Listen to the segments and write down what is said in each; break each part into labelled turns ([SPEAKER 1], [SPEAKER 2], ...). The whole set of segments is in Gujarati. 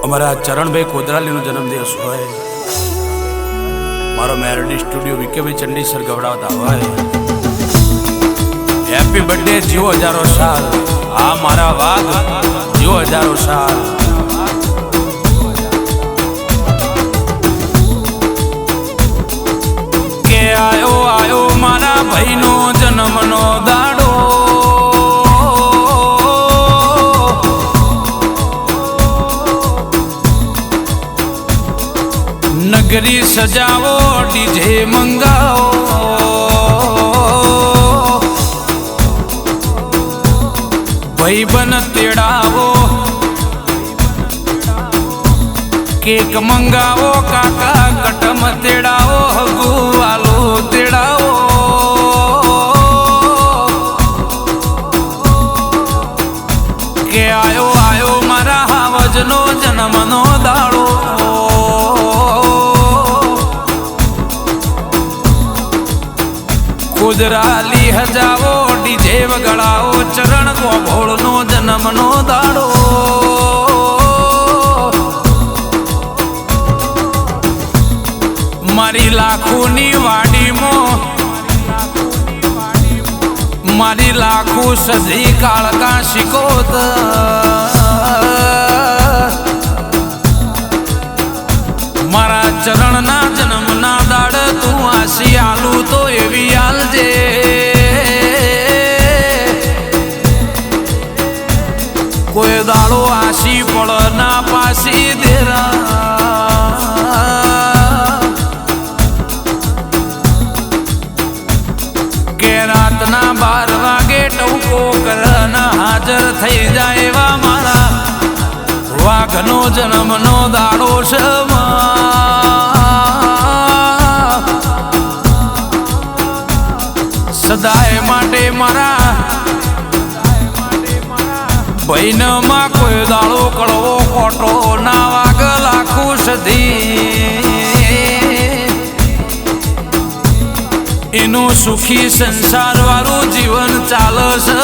[SPEAKER 1] અમારા ચરણભાઈ કોદરાલીનો જન્મદિવસ હોય, મારો મેલોડી સ્ટુડિયો વિકેભાઈ ચંડીસર ગવડાવતા હોય, હેપી બર્થડે જીવો હજારો સાલ, આ મારા વાઘ જીવો હજારો સાલ। કે આયો આયો મારા ભાઈનો જન્મનો દાડો, નગરી સજાવો ડીજે મંગાવો, ભાઈબંધ તેડાવો, કેક મંગાવો, કાકા કટમ તેડાવો, હગુવાલો તેડાવો। કે આયો આયો મારા હાવજનો જન્મનો દાડો, કોદરાલી હજાવો ડીજે વગાડાવો, ચરણ ગોભોળનો જન્મનો દાડો। મારી લાખોની વાડીમાં મારી લાખો સજી કાળકા શિકોત, મારા ચરણના જન્મના દાડ તું આશી આલું તો એવી આલજે, કોઈ દાડો આશી પડ ના પાસી દેરા। કે રાતના 12 વાગે ટવકો કરના હાજર થઈ જાય એવા મારા વાઘનો જન્મનો દાડો છે। સદાય માટે મારા ભાઈનમાં કોઈ દાડો કડવો ખોટો ના વાગ લાખું સધી, એનું સુખી સંસાર વાળું જીવન ચાલશે।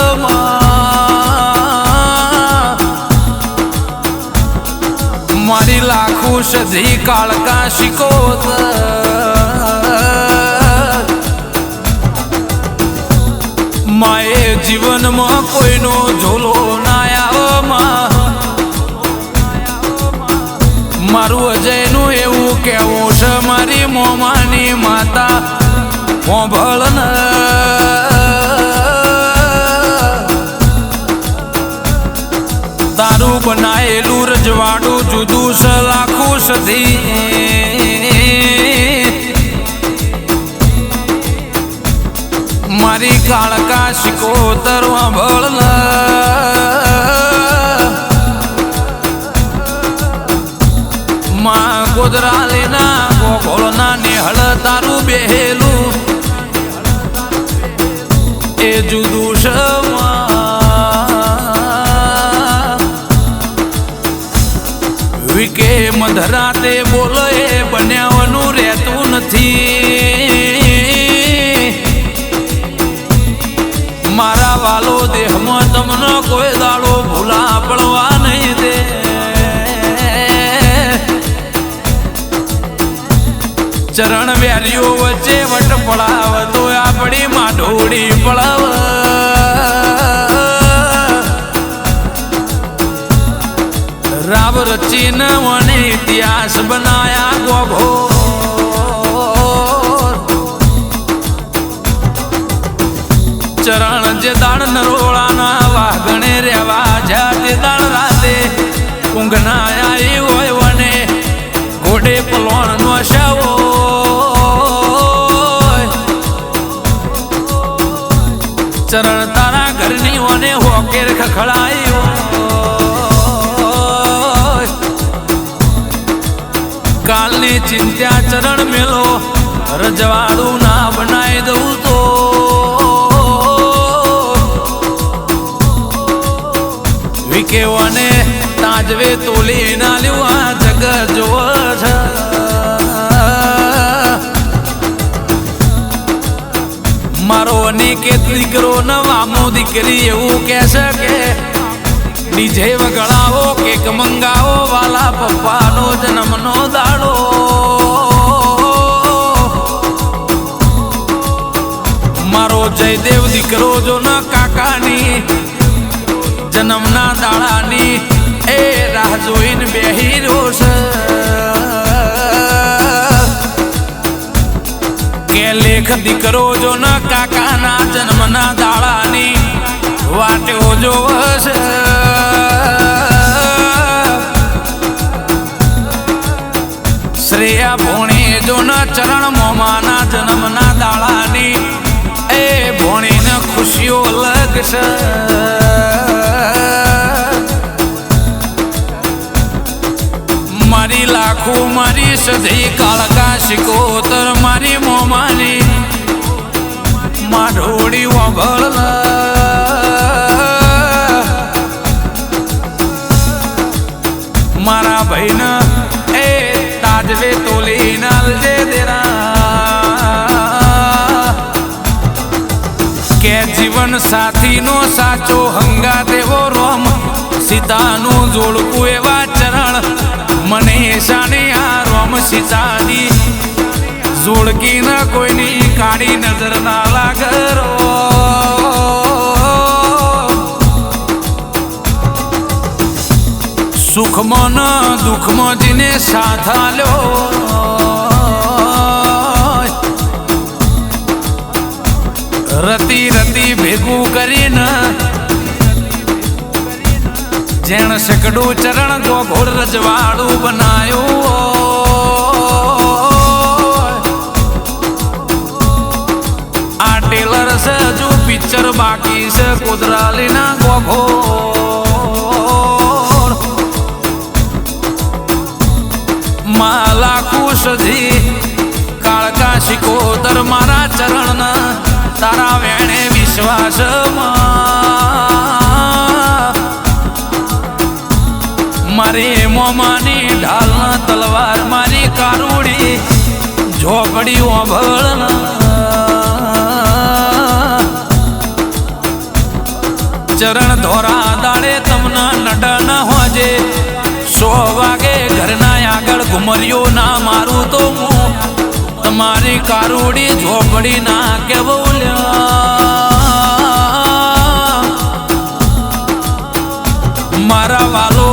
[SPEAKER 1] મારી લાખું સધી કાળકા શિકોત, માએ જીવનમાં કોઈનો ઝોલો ના આવમાં, મારું અજયનું એવું કેવું છે મારી મોમાની માતા મોભળ ન, તારું બનાયેલું રજવાડું જુદું છે લાખું સધી, મારી કાળકા શિકોતર વાંભળ ન, માં ગોદરાલીના ગોગોળના નિહળ તારું બેહેલું એ જુદું છે। વિકે મધરાતે બોલે બન્યાવાનું રહેતું નથી, મારા વાલો દેહમાં તમને કોઈ દાડો ભૂલા પડવા નહીં દે। ચરણ વેરીઓ વચ્ચે વટ પડાવ તો આપણી માઢોડી પડાવ, રાવ રચીને મને ઇતિહાસ બનાયા ગોભો, ચરણ જે દાળ નરોળાના વાઘણે રેવા જા તે દાળ રાતે ઊંઘના આવી હોય વને ઘોડે પલોણ નો શાવો, ચરણ તારા ઘરની વને હોકેર ખખડાયો, કાલની ચિંતા ચરણ મેલો રજવાડું ના બનાવી દઉં તો, વિકેવાને તાજવે તોલી ના લેવા જગત જોવ છે। મારો અનિકેત દીકરો નવામો દીકરી એવું કહેશે કે ડીજે વગાડાવો, કેક કેક મંગાવો વાલા પપ્પાનો જન્મનો દાડો. મારો જયદેવ દીકરો જો ન કાકાની જન્મના દાડાની એ રાહ જોઈને બેહી રહ્યો છે કે લેખ દીકરો જો ન કાકાના જન્મના દાડાની વાટ્યો જોવશે. શ્રેયા ભોણી જો ન ચરણ મોમાના જન્મના દાડાની એ ભોણીને ખુશીઓ લગશે. મારી લાખો મારી સધી કાળકા શિકોતર મારી મોમાની માઢોડી વગળ મારા ભાઈને એ તાજવે તોલી નાલજે દેરા કે જીવન સાથીનો સાચો હંગા દેવો રોમ સીતાનું જોડકું એવા ચરણ મને શાની આ રોમ સીતાની જોડકી ના કોઈની કાળી નજર ના લાગરો. સુખમાં ન દુઃખમાં જીને સાથ આલ્યો રતી રતી ભેગું કરીને જેણ શકડું ચરણ ગોઘોડ રજવાડું બનાયું. આ ટેલર છે હજુ પિક્ચર બાકી છે કુદરાલીના ગોઘોડ માલા ખુશજી કાળકા શિકોતર મારા ચરણ તારા વેણે વિશ્વાસમાં મારી મોમાની ઢાલ તલવાર મારી કારુડી ઝોપડી ઓભળ ચરણ ધોરા દાડે તમને નડન હોજે 100 વાગે ઘરના આગળ ઘુમરિયો ના મારું તો હું તમારી કારુડી ઝોપડી ના કેવલ્યા. મારા વાલો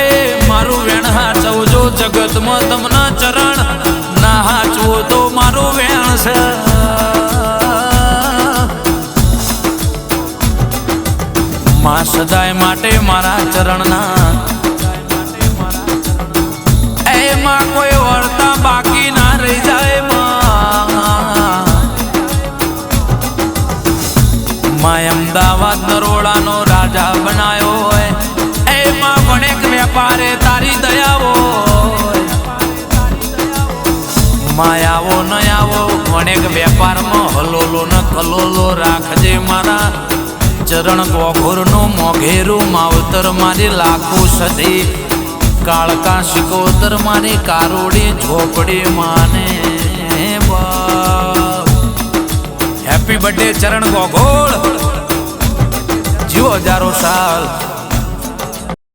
[SPEAKER 1] એ મારું વેણ હાચવજો જગતમાં તમને ચરણ ના હાચવો તો મારું વેણ છે. માં સદાય માટે મારા ચરણના એમાં કોઈ વર્તા બાકી ના રહી જાય. માં અમદાવાદ નરોડાનો રાજા બનાયો હોય એમાં વણેક વેપારે તારી દયા હોય. માં આવો ન આવો વણેક વેપારમાં હલોલો ન કલોલો રાખજે મારા ચરણ ગોઘોરનો મોઘેરું માવતર મારી લાખો સધી કાળકા શિકોતર મારી કારોડી ઝોપડી માને. હેપી બર્થડે ચરણ ગોઘોડ જીવો 1000 સાલ.